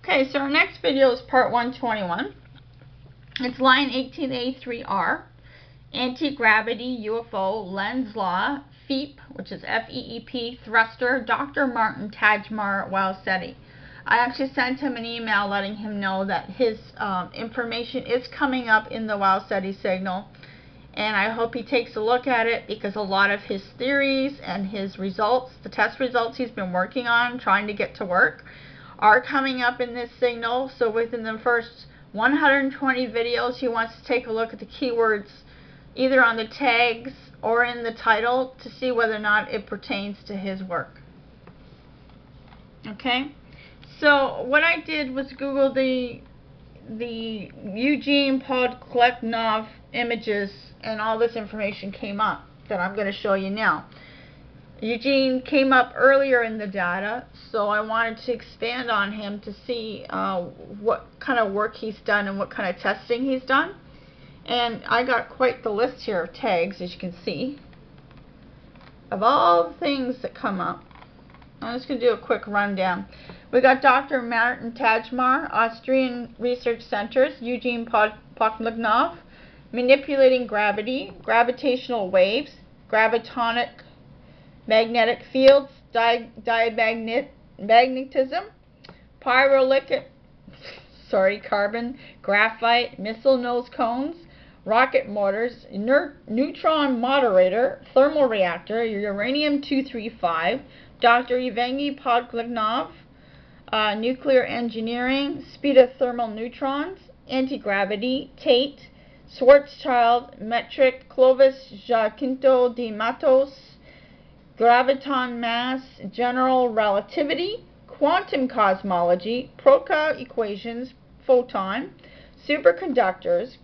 Okay, so our next video is part 121. It's line 18A3R, anti-gravity UFO Lenz Law, FEEP, which is F-E-E-P, thruster, Dr. Martin Tajmar Wow Seti. I actually sent him an email letting him know that his information is coming up in the Wow Seti signal, and I hope he takes a look at it, because a lot of his theories and his results, the test results he's been working on, trying to get to work, are coming up in this signal. So within the first 120 videos, he wants to take a look at the keywords either on the tags or in the title to see whether or not it pertains to his work. Okay, so what I did was Google the Eugene Podkletnov images, and all this information came up that I'm going to show you now. Eugene came up earlier in the data, so I wanted to expand on him to see what kind of work he's done and what kind of testing he's done. And I got quite the list here of tags, as you can see, of all the things that come up. I'm just going to do a quick rundown. We got Dr. Martin Tajmar, Austrian Research Centers, Eugene Podkletnov, manipulating gravity, gravitational waves, gravitonic magnetic fields, diamagnetism, pyrolytic, carbon, graphite, missile nose cones, rocket motors, neutron moderator, thermal reactor, uranium-235, Dr. Evgeny Podkletnov, nuclear engineering, speed of thermal neutrons, anti-gravity, Tate, Schwarzschild, metric, Clovis Jacinto de Matos, graviton mass, general relativity, quantum cosmology, Proca equations, photon, superconductors,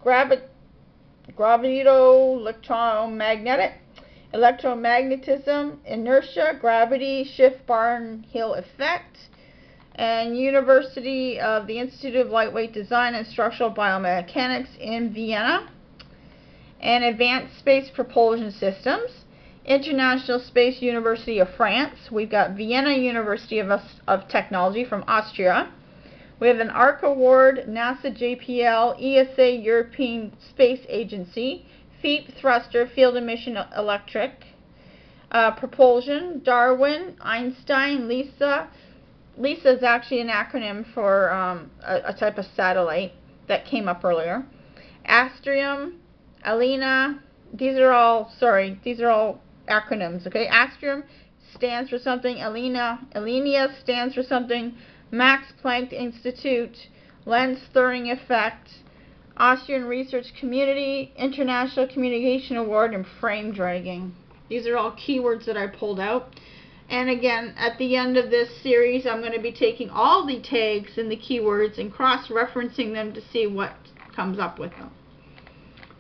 electromagnetism, inertia, gravity, Schiff-Barnhill effect, and University of the Institute of Lightweight Design and Structural Biomechanics in Vienna, and advanced space propulsion systems, International Space University of France. We've got Vienna University of Technology from Austria. We have an ARC Award, NASA JPL, ESA European Space Agency, FEEP thruster, field emission electric, propulsion, Darwin, Einstein, LISA. LISA is actually an acronym for a type of satellite that came up earlier. Astrium, Alina, these are all acronyms, okay? Astrium stands for something, Alenia stands for something, Max Planck Institute, Lenz Thirring Effect, Austrian Research Community, International Communication Award, and frame dragging. These are all keywords that I pulled out. And again, at the end of this series, I'm going to be taking all the tags and the keywords and cross-referencing them to see what comes up with them.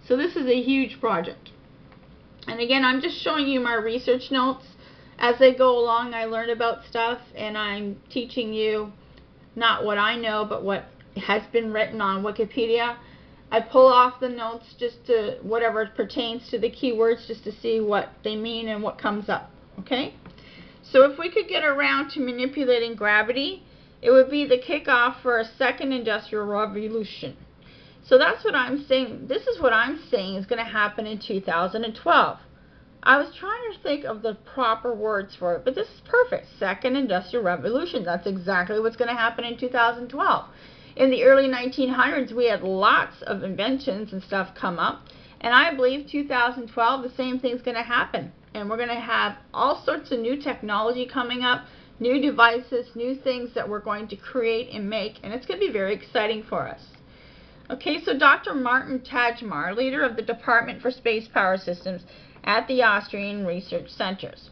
So this is a huge project. And again, I'm just showing you my research notes. As I go along, I learn about stuff, and I'm teaching you not what I know, but what has been written on Wikipedia. I pull off the notes just to whatever pertains to the keywords, just to see what they mean and what comes up. Okay? So if we could get around to manipulating gravity, it would be the kickoff for a second industrial revolution. So that's what I'm saying. This is what I'm saying is going to happen in 2012. I was trying to think of the proper words for it, but this is perfect. Second industrial revolution. That's exactly what's going to happen in 2012. In the early 1900s, we had lots of inventions and stuff come up, and I believe 2012, the same thing's going to happen. And we're going to have all sorts of new technology coming up, new devices, new things that we're going to create and make, and it's going to be very exciting for us. Okay, so Dr. Martin Tajmar, leader of the Department for Space Power Systems at the Austrian Research Centers.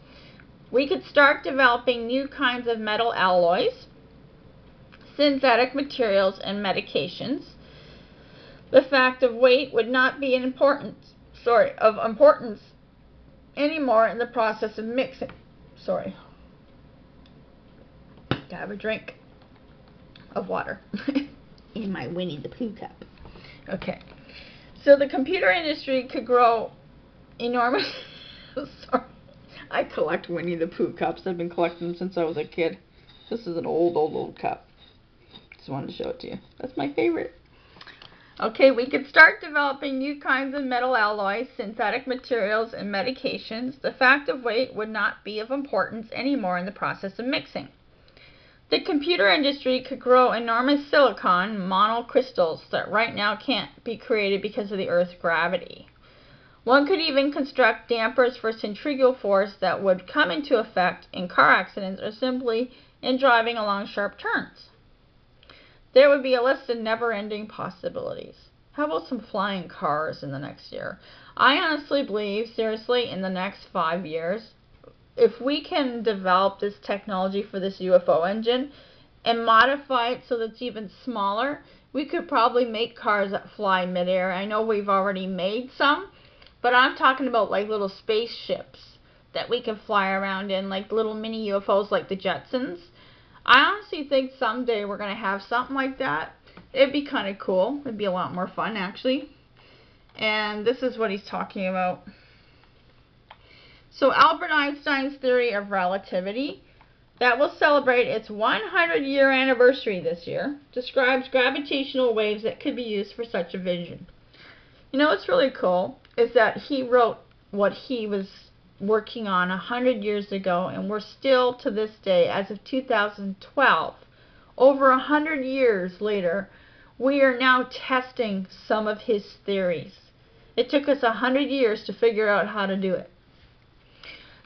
We could start developing new kinds of metal alloys, synthetic materials, and medications. The fact of weight would not be of importance anymore in the process of mixing. Gotta have a drink of water in my Winnie the Pooh cup. Okay, so the computer industry could grow enormous. Sorry, I collect Winnie the Pooh cups. I've been collecting them since I was a kid. This is an old cup. just wanted to show it to you. That's my favorite. Okay, we could start developing new kinds of metal alloys, synthetic materials, and medications. The fact of weight would not be of importance anymore in the process of mixing. The computer industry could grow enormous silicon monocrystals that right now can't be created because of the Earth's gravity. One could even construct dampers for centrifugal force that would come into effect in car accidents or simply in driving along sharp turns. There would be a list of never-ending possibilities. How about some flying cars in the next year? I honestly believe, seriously, in the next 5 years, if we can develop this technology for this UFO engine and modify it so that it's even smaller, we could probably make cars that fly midair. I know we've already made some, but I'm talking about like little spaceships that we can fly around in, like little mini UFOs like the Jetsons. I honestly think someday we're going to have something like that. It'd be kind of cool. It'd be a lot more fun, actually. And this is what he's talking about. So Albert Einstein's theory of relativity, that will celebrate its 100-year anniversary this year, describes gravitational waves that could be used for such a vision. You know what's really cool is that he wrote what he was working on 100 years ago, and we're still to this day, as of 2012, over 100 years later, we are now testing some of his theories. It took us 100 years to figure out how to do it.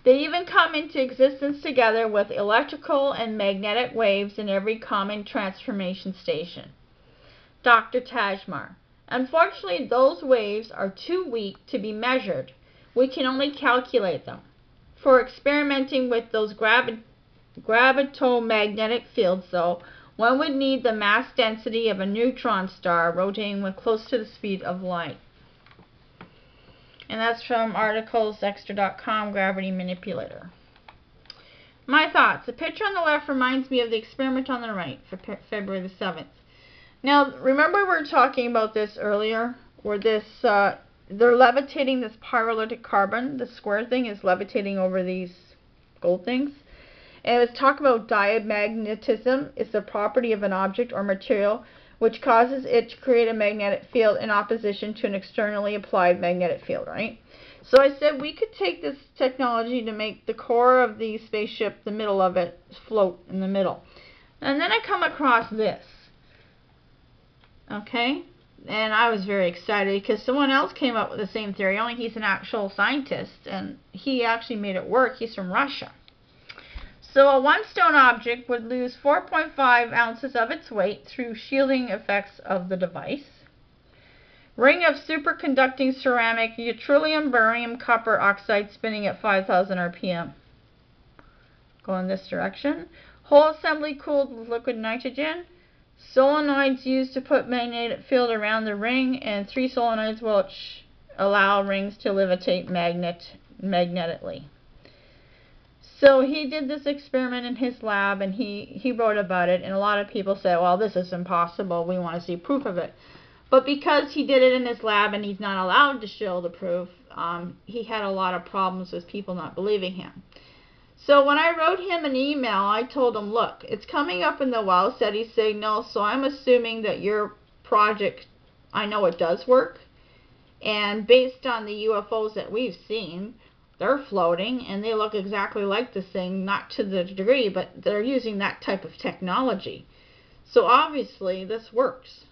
They even come into existence together with electrical and magnetic waves in every common transformation station. Dr. Tajmar: unfortunately, those waves are too weak to be measured. We can only calculate them. For experimenting with those gravitomagnetic fields, though, one would need the mass density of a neutron star rotating with close to the speed of light. And that's from articlesextra.com, Gravity Manipulator. My thoughts. The picture on the left reminds me of the experiment on the right for February the 7th. Now, remember we were talking about this earlier, where this they're levitating this pyrolytic carbon. The square thing is levitating over these gold things. And it was talking about diamagnetism. It's the property of an object or material which causes it to create a magnetic field in opposition to an externally applied magnetic field, right? So I said we could take this technology to make the core of the spaceship, the middle of it, float in the middle. And then I come across this. Okay? And I was very excited because someone else came up with the same theory, only he's an actual scientist, and he actually made it work. He's from Russia. So a one-stone object would lose 4.5 ounces of its weight through shielding effects of the device. Ring of superconducting ceramic, yttrium, barium, copper oxide spinning at 5,000 RPM. Go in this direction. Whole assembly cooled with liquid nitrogen. Solenoids used to put magnetic field around the ring, and 3 solenoids which allow rings to levitate magnetically. So he did this experiment in his lab, and he wrote about it, and a lot of people say, well, this is impossible, we want to see proof of it. But because he did it in his lab and he's not allowed to show the proof, he had a lot of problems with people not believing him. So when I wrote him an email, I told him, look, it's coming up in the Wow Seti signal, so I'm assuming that your project, I know it does work. And based on the UFOs that we've seen, they're floating and they look exactly like this thing, not to the degree, but they're using that type of technology. So obviously this works.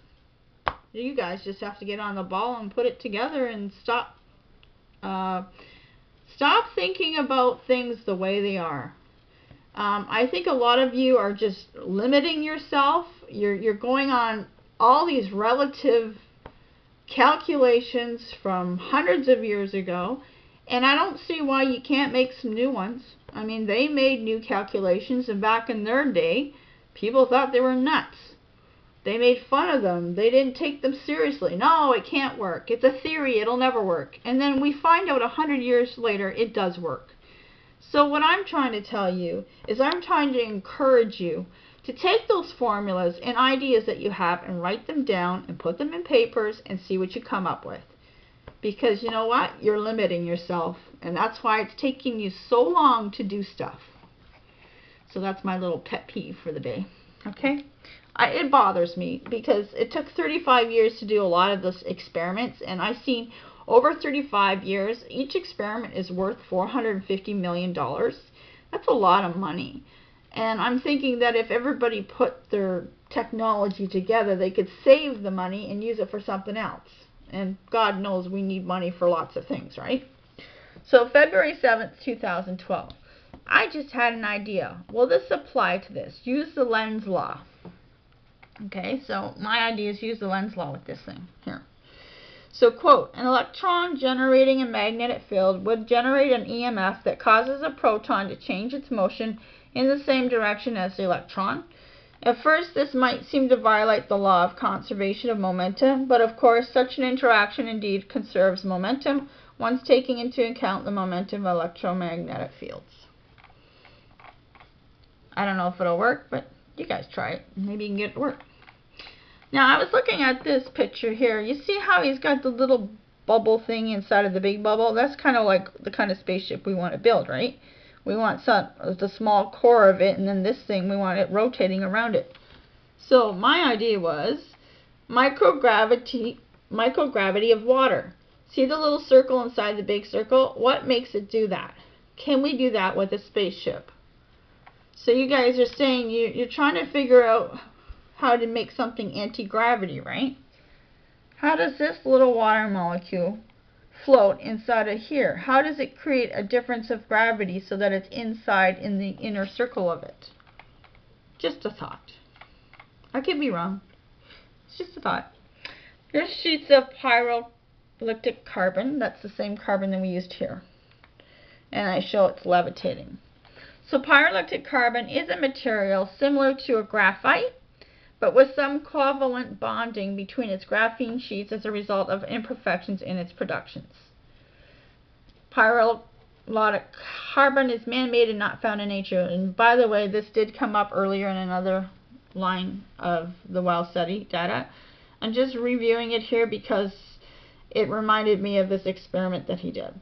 You guys just have to get on the ball and put it together and stop thinking about things the way they are. I think a lot of you are just limiting yourself. You're going on all these relative calculations from hundreds of years ago, and I don't see why you can't make some new ones. I mean, they made new calculations, and back in their day, people thought they were nuts. They made fun of them. They didn't take them seriously. No, it can't work. It's a theory. It'll never work. And then we find out 100 years later it does work. So what I'm trying to tell you is I'm trying to encourage you to take those formulas and ideas that you have and write them down and put them in papers and see what you come up with. Because you know what? You're limiting yourself. And that's why it's taking you so long to do stuff. So that's my little pet peeve for the day. Okay? it bothers me because it took 35 years to do a lot of those experiments, and I've seen over 35 years, each experiment is worth $450 million. That's a lot of money. And I'm thinking that if everybody put their technology together, they could save the money and use it for something else. And God knows we need money for lots of things, right? So February 7th, 2012. I just had an idea. Will this apply to this? Use the Lenz Law. Okay, so my idea is use the Lenz Law with this thing here. So, quote, an electron generating a magnetic field would generate an EMF that causes a proton to change its motion in the same direction as the electron. At first, this might seem to violate the law of conservation of momentum, but of course, such an interaction indeed conserves momentum once taking into account the momentum of electromagnetic fields. I don't know if it'll work, but you guys try it. Maybe you can get it to work. Now, I was looking at this picture here. You see how he's got the little bubble thing inside of the big bubble? That's kind of like the kind of spaceship we want to build, right? We want the small core of it, and then this thing, we want it rotating around it. So my idea was microgravity of water. See the little circle inside the big circle? What makes it do that? Can we do that with a spaceship? So you guys are saying you're trying to figure out how to make something anti-gravity, right? How does this little water molecule float inside of here? How does it create a difference of gravity so that it's inside in the inner circle of it? Just a thought. I could be wrong. It's just a thought. Here's sheets of pyrolytic carbon. That's the same carbon that we used here. And I show it's levitating. So pyrolytic carbon is a material similar to a graphite, but with some covalent bonding between its graphene sheets as a result of imperfections in its productions. Pyrolytic carbon is man-made and not found in nature. And by the way, this did come up earlier in another line of the Wow Seti data. I'm just reviewing it here because it reminded me of this experiment that he did.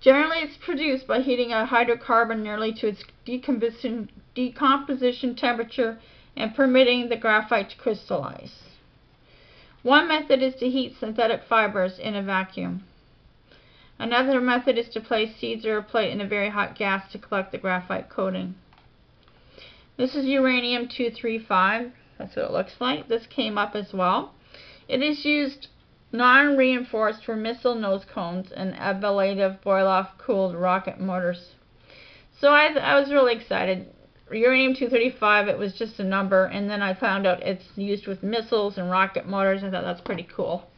Generally, it's produced by heating a hydrocarbon nearly to its decomposition temperature and permitting the graphite to crystallize. One method is to heat synthetic fibers in a vacuum. Another method is to place seeds or a plate in a very hot gas to collect the graphite coating. This is uranium-235. That's what it looks like. This came up as well. It is used non-reinforced for missile nose cones and ablative boil-off cooled rocket motors. So I was really excited. Uranium-235, it was just a number, and then I found out it's used with missiles and rocket motors. I thought that's pretty cool.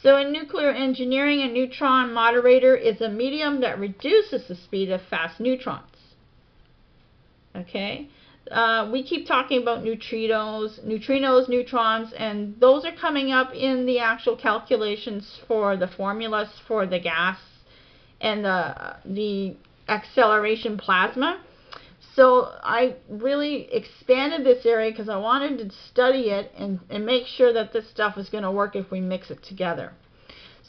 So in nuclear engineering, a neutron moderator is a medium that reduces the speed of fast neutrons. Okay? We keep talking about neutrinos, neutrons, and those are coming up in the actual calculations for the formulas for the gas and the acceleration plasma. So I really expanded this area because I wanted to study it and make sure that this stuff is going to work if we mix it together.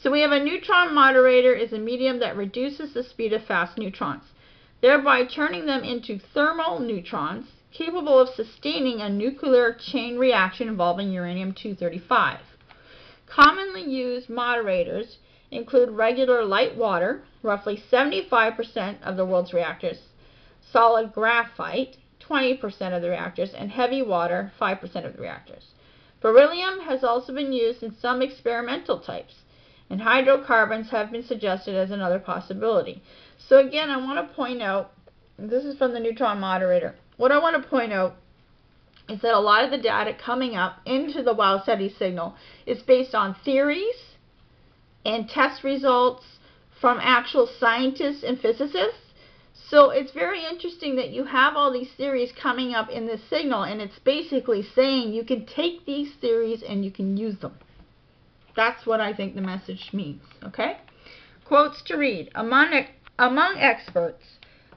So we have a neutron moderator is a medium that reduces the speed of fast neutrons, thereby turning them into thermal neutrons capable of sustaining a nuclear chain reaction involving uranium-235. Commonly used moderators include regular light water, roughly 75% of the world's reactors, solid graphite, 20% of the reactors, and heavy water, 5% of the reactors. Beryllium has also been used in some experimental types, and hydrocarbons have been suggested as another possibility. So again, I want to point out, this is from the neutron moderator. What I want to point out is that a lot of the data coming up into the Wow Seti signal is based on theories and test results from actual scientists and physicists. So it's very interesting that you have all these theories coming up in this signal, and it's basically saying you can take these theories and you can use them. That's what I think the message means, okay? Quotes to read. Among experts,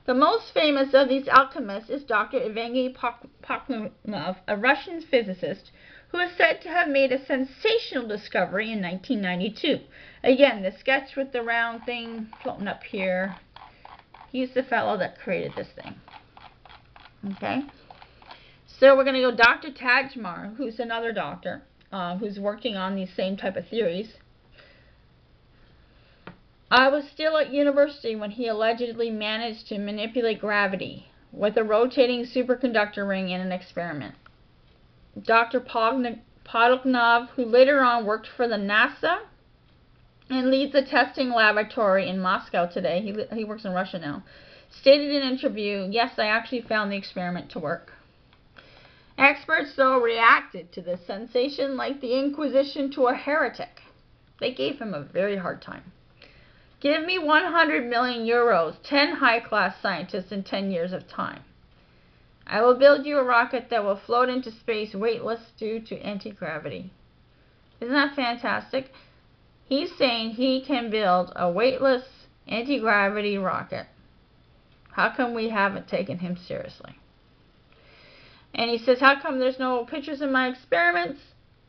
the most famous of these alchemists is Dr. Evgeny Pokhnov, a Russian physicist who is said to have made a sensational discovery in 1992. Again, the sketch with the round thing floating up here. He's the fellow that created this thing. Okay? So we're going to go Dr. Tajmar, who's another doctor who's working on these same type of theories. I was still at university when he allegedly managed to manipulate gravity with a rotating superconductor ring in an experiment. Dr. Podolkov, who later on worked for the NASA and leads a testing laboratory in Moscow today, he works in Russia now, stated in an interview, "Yes, I actually found the experiment to work." Experts, though, reacted to this sensation like the Inquisition to a heretic. They gave him a very hard time. Give me 100 million euros, 10 high-class scientists in 10 years of time. I will build you a rocket that will float into space weightless due to anti-gravity. Isn't that fantastic? He's saying he can build a weightless anti-gravity rocket. How come we haven't taken him seriously? And he says, how come there's no pictures of my experiments?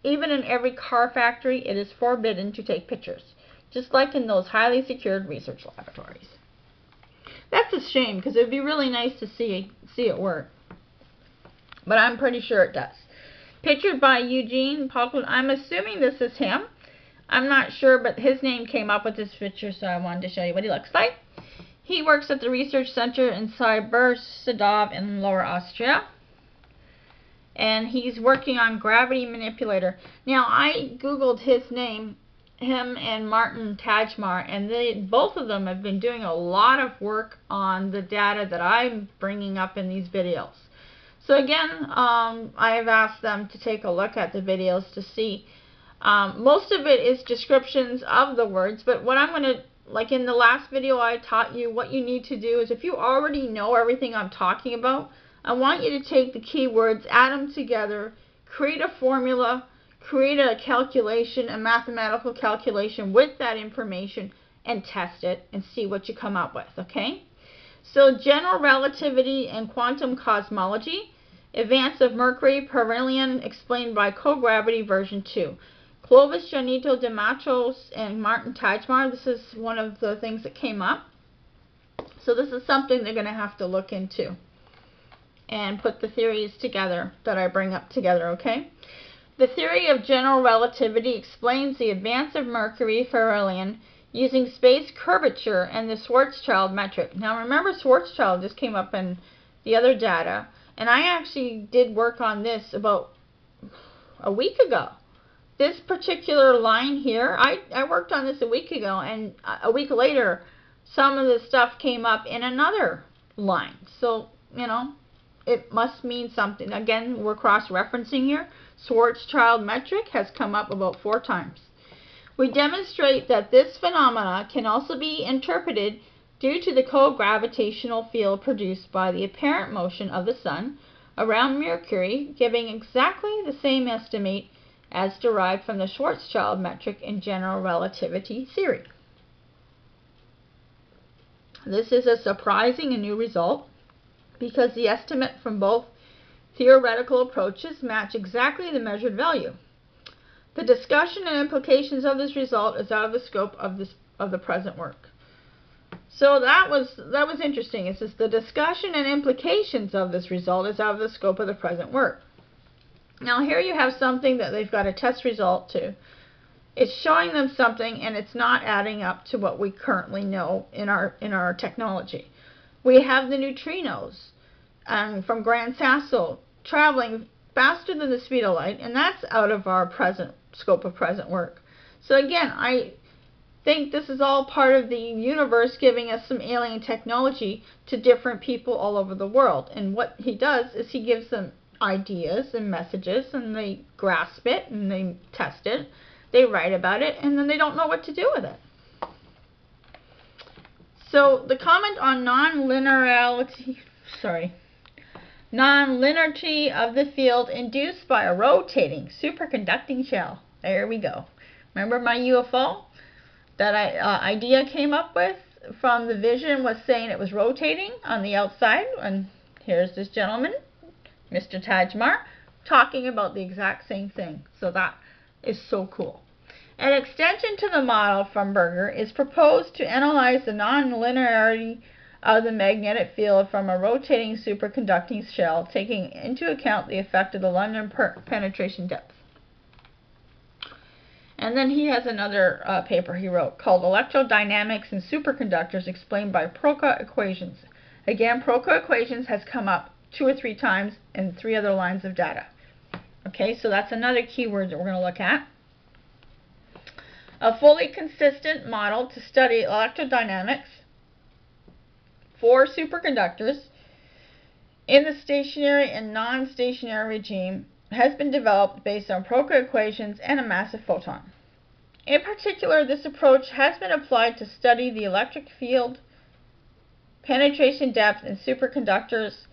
Even in every car factory, it is forbidden to take pictures, just like in those highly secured research laboratories. That's a shame, because it would be really nice to see it work. But I'm pretty sure it does. Pictured by Eugene Polkman. I'm assuming this is him. I'm not sure, but his name came up with this picture, so I wanted to show you what he looks like. He works at the research center in Cybersadov in Lower Austria. And he's working on gravity manipulator. Now, I Googled his name, him and Martin Tajmar, and both of them have been doing a lot of work on the data that I'm bringing up in these videos. So again, I've asked them to take a look at the videos to see. Most of it is descriptions of the words, but what I'm going to, like in the last video I taught you, what you need to do is if you already know everything I'm talking about, I want you to take the keywords, add them together, create a formula, create a calculation, a mathematical calculation with that information, and test it and see what you come up with, okay? So general relativity and quantum cosmology, advance of Mercury, perihelion explained by co-gravity version 2. Clovis Janito de Matos and Martin Tajmar, this is one of the things that came up. So this is something they're going to have to look into and put the theories together that I bring up together, okay? The theory of general relativity explains the advance of Mercury perihelion using space curvature and the Schwarzschild metric. Now remember, Schwarzschild just came up in the other data, and I actually did work on this about a week ago. This particular line here, I worked on this a week ago, and a week later, some of the stuff came up in another line. So, you know, it must mean something. Again, we're cross-referencing here. Schwarzschild metric has come up about 4 times. We demonstrate that this phenomena can also be interpreted due to the co-gravitational field produced by the apparent motion of the Sun around Mercury, giving exactly the same estimate as derived from the Schwarzschild metric in general relativity theory. This is a surprising and new result, because the estimate from both theoretical approaches match exactly the measured value. The discussion and implications of this result is out of the scope of the present work. So that was interesting. It says the discussion and implications of this result is out of the scope of the present work. Now here you have something that they've got a test result to. It's showing them something, and it's not adding up to what we currently know in our technology. We have the neutrinos from Gran Sasso traveling faster than the speed of light, and that's out of our present scope of present work. So again, I think this is all part of the universe giving us some alien technology to different people all over the world. And what he does is he gives them ideas and messages, and they grasp it and they test it, they write about it, and then they don't know what to do with it. So the comment on non-linearity of the field induced by a rotating superconducting shell. There we go. Remember my UFO that idea came up with from the vision was saying it was rotating on the outside, and here's this gentleman, Mr. Tajmar, talking about the exact same thing. So that is so cool. An extension to the model from Berger is proposed to analyze the non-linearity of the magnetic field from a rotating superconducting shell, taking into account the effect of the London penetration depth. And then he has another paper he wrote called Electrodynamics in Superconductors Explained by Proca Equations. Again, Proca Equations has come up 2 or 3 times in 3 other lines of data. Okay, so that's another keyword that we're going to look at. A fully consistent model to study electrodynamics for superconductors in the stationary and non-stationary regime has been developed based on Proca equations and a massive photon. In particular, this approach has been applied to study the electric field penetration depth in superconductors.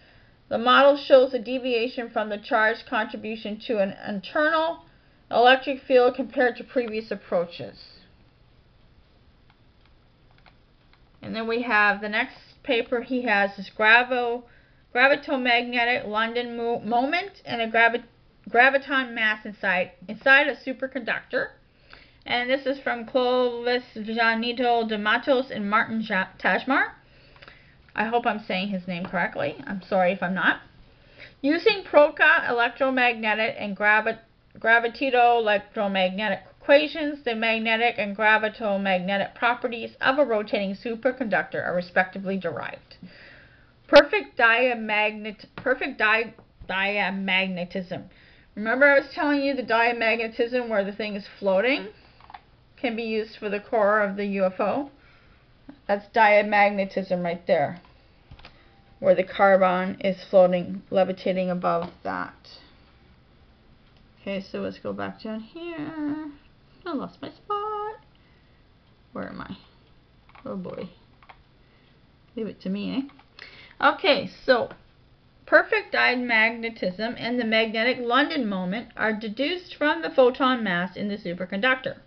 The model shows a deviation from the charge contribution to an internal electric field compared to previous approaches. And then we have the next paper he has is gravitomagnetic London moment and a graviton mass inside a superconductor. And this is from Clovis Janito de Matos and Martin Tajmar. I hope I'm saying his name correctly. I'm sorry if I'm not. Using Proca electromagnetic and gravitito-electromagnetic equations, the magnetic and gravitomagnetic properties of a rotating superconductor are respectively derived. Perfect diamagnetism. Remember I was telling you the diamagnetism where the thing is floating can be used for the core of the UFO? That's diamagnetism right there, where the carbon is floating, levitating above that. Okay, so let's go back down here. I lost my spot. Where am I? Oh boy. Leave it to me, eh? Okay, so perfect diamagnetism and the magnetic London moment are deduced from the photon mass in the superconductor.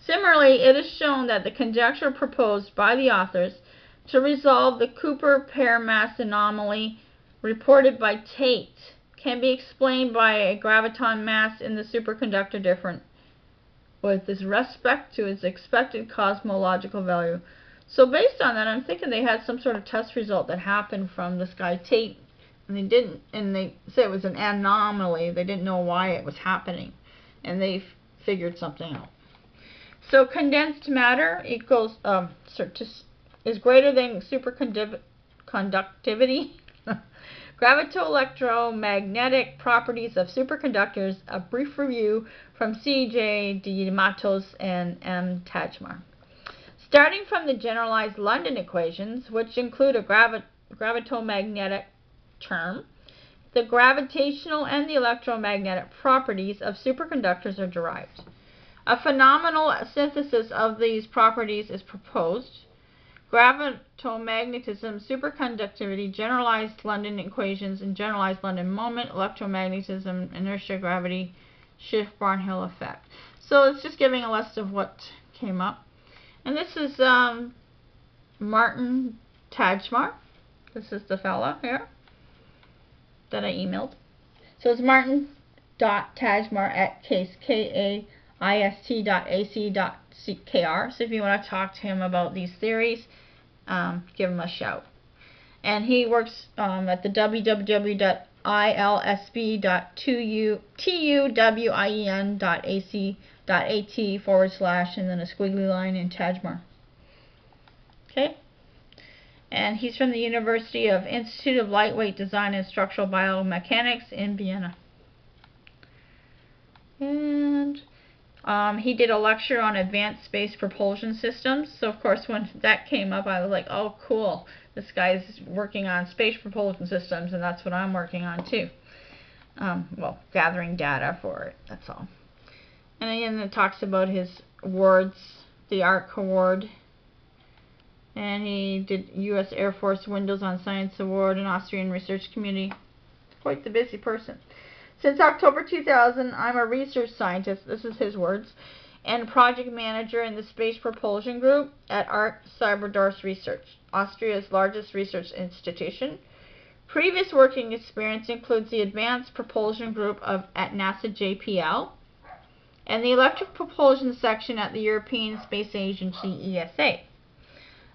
Similarly, it is shown that the conjecture proposed by the authors to resolve the Cooper pair mass anomaly reported by Tate can be explained by a graviton mass in the superconductor different with respect to its expected cosmological value. So based on that, I'm thinking they had some sort of test result that happened from this guy Tate, and they said it was an anomaly. They didn't know why it was happening, and they figured something out. So condensed matter equals is greater than superconductivity. Gravito-electromagnetic properties of superconductors. A brief review from C.J. de Matos and M. Tajmar. Starting from the generalized London equations, which include a gravitomagnetic term, the gravitational and the electromagnetic properties of superconductors are derived. A phenomenal synthesis of these properties is proposed. Gravitomagnetism, superconductivity, generalized London equations, and generalized London moment, electromagnetism, inertia, gravity, Schiff-Barnhill effect. So it's just giving a list of what came up. And this is Martin Tajmar. This is the fella here that I emailed. So it's martin.tajmar at kaist.ac.kr. So if you want to talk to him about these theories, give him a shout. And he works at the www.ilsb.tuwien.ac.at / and then a squiggly line in Tajmar. Okay? And he's from the University of Institute of Lightweight Design and Structural Biomechanics in Vienna. And he did a lecture on advanced space propulsion systems. So of course when that came up, I was like, oh cool, this guy's working on space propulsion systems, and that's what I'm working on too. Well, gathering data for it, that's all. And again, it talks about his awards, the ARC Award, and he did U.S. Air Force Windows on Science Award and Austrian Research Community. Quite the busy person. Since October 2000, I'm a research scientist, this is his words, and project manager in the Space Propulsion Group at ARC Cyberdorf Research, Austria's largest research institution. Previous working experience includes the Advanced Propulsion Group at NASA JPL and the Electric Propulsion Section at the European Space Agency ESA.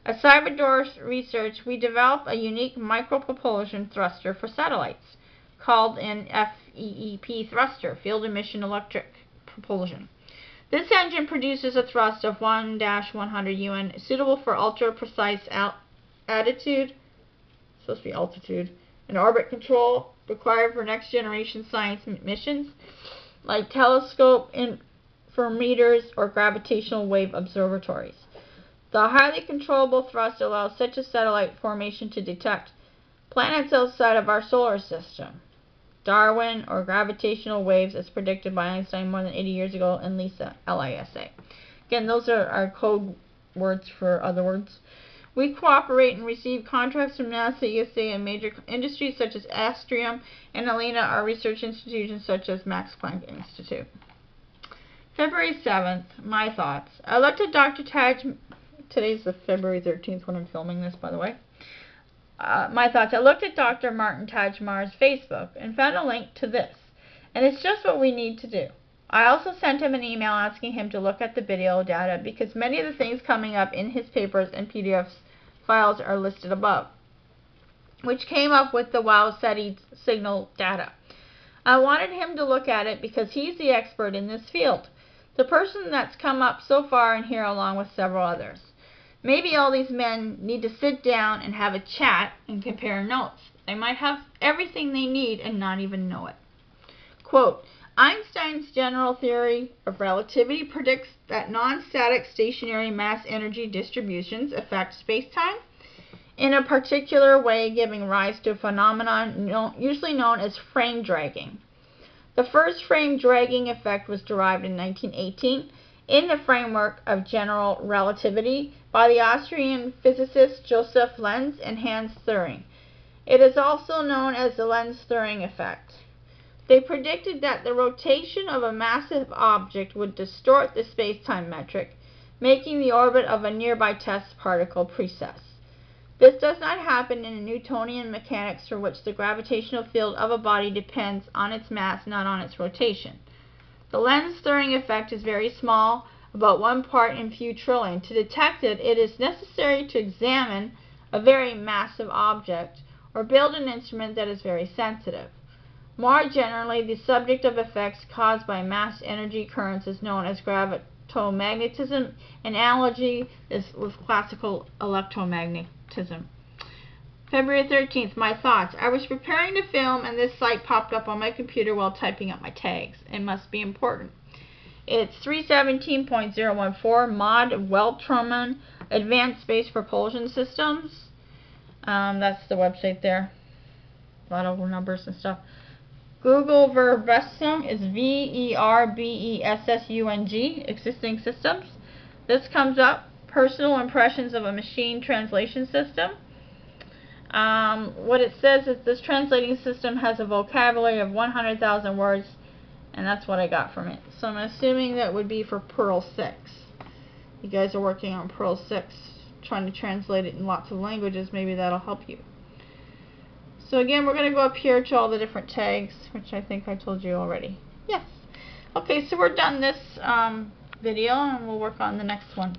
At Cyberdoor's research, we developed a unique micropropulsion thruster for satellites, called an FEEP thruster, Field Emission Electric Propulsion. This engine produces a thrust of 1-100 UN, suitable for ultra-precise altitude and orbit control required for next-generation science missions, like telescope interferometers or gravitational wave observatories. The highly controllable thrust allows such a satellite formation to detect planets outside of our solar system, Darwin, or gravitational waves as predicted by Einstein more than 80 years ago in LISA. Again, those are our code words for other words. We cooperate and receive contracts from NASA, ESA, and major industries such as Astrium and Alina, our research institutions such as Max Planck Institute. February 7th, my thoughts. I looked at Dr. Tajmar. Today's the February 13th when I'm filming this, by the way. My thoughts. I looked at Dr. Martin Tajmar's Facebook and found a link to this. And it's just what we need to do. I also sent him an email asking him to look at the video data because many of the things coming up in his papers and PDF files are listed above, which came up with the Wow Seti signal data. I wanted him to look at it because he's the expert in this field, the person that's come up so far in here along with several others. Maybe all these men need to sit down and have a chat and compare notes. They might have everything they need and not even know it. Quote, Einstein's general theory of relativity predicts that non-static stationary mass-energy distributions affect space-time in a particular way, giving rise to a phenomenon usually known as frame dragging. The first frame dragging effect was derived in 1918 in the framework of general relativity by the Austrian physicists Joseph Lenz and Hans Thüring. It is also known as the Lenz-Thüring effect. They predicted that the rotation of a massive object would distort the space-time metric, making the orbit of a nearby test particle precess. This does not happen in Newtonian mechanics, for which the gravitational field of a body depends on its mass, not on its rotation. The Lenz-Thüring effect is very small, about 1 part in few trillion. To detect it, it is necessary to examine a very massive object or build an instrument that is very sensitive. More generally, the subject of effects caused by mass-energy currents is known as gravitomagnetism. An analogy is with classical electromagnetism. February 13th, my thoughts. I was preparing to film and this site popped up on my computer while typing up my tags. It must be important. It's 317.014 mod Weltraum Advanced Space Propulsion Systems. That's the website there. A lot of numbers and stuff. Google Verbessung is VERBESSUNG, existing systems. This comes up. Personal impressions of a machine translation system. What it says is this translating system has a vocabulary of 100,000 words, and that's what I got from it. So I'm assuming that would be for Perl 6. You guys are working on Perl 6, trying to translate it in lots of languages. Maybe that'll help you. So again, we're going to go up here to all the different tags, which I think I told you already. Yes. Okay, so we're done this video, and we'll work on the next one.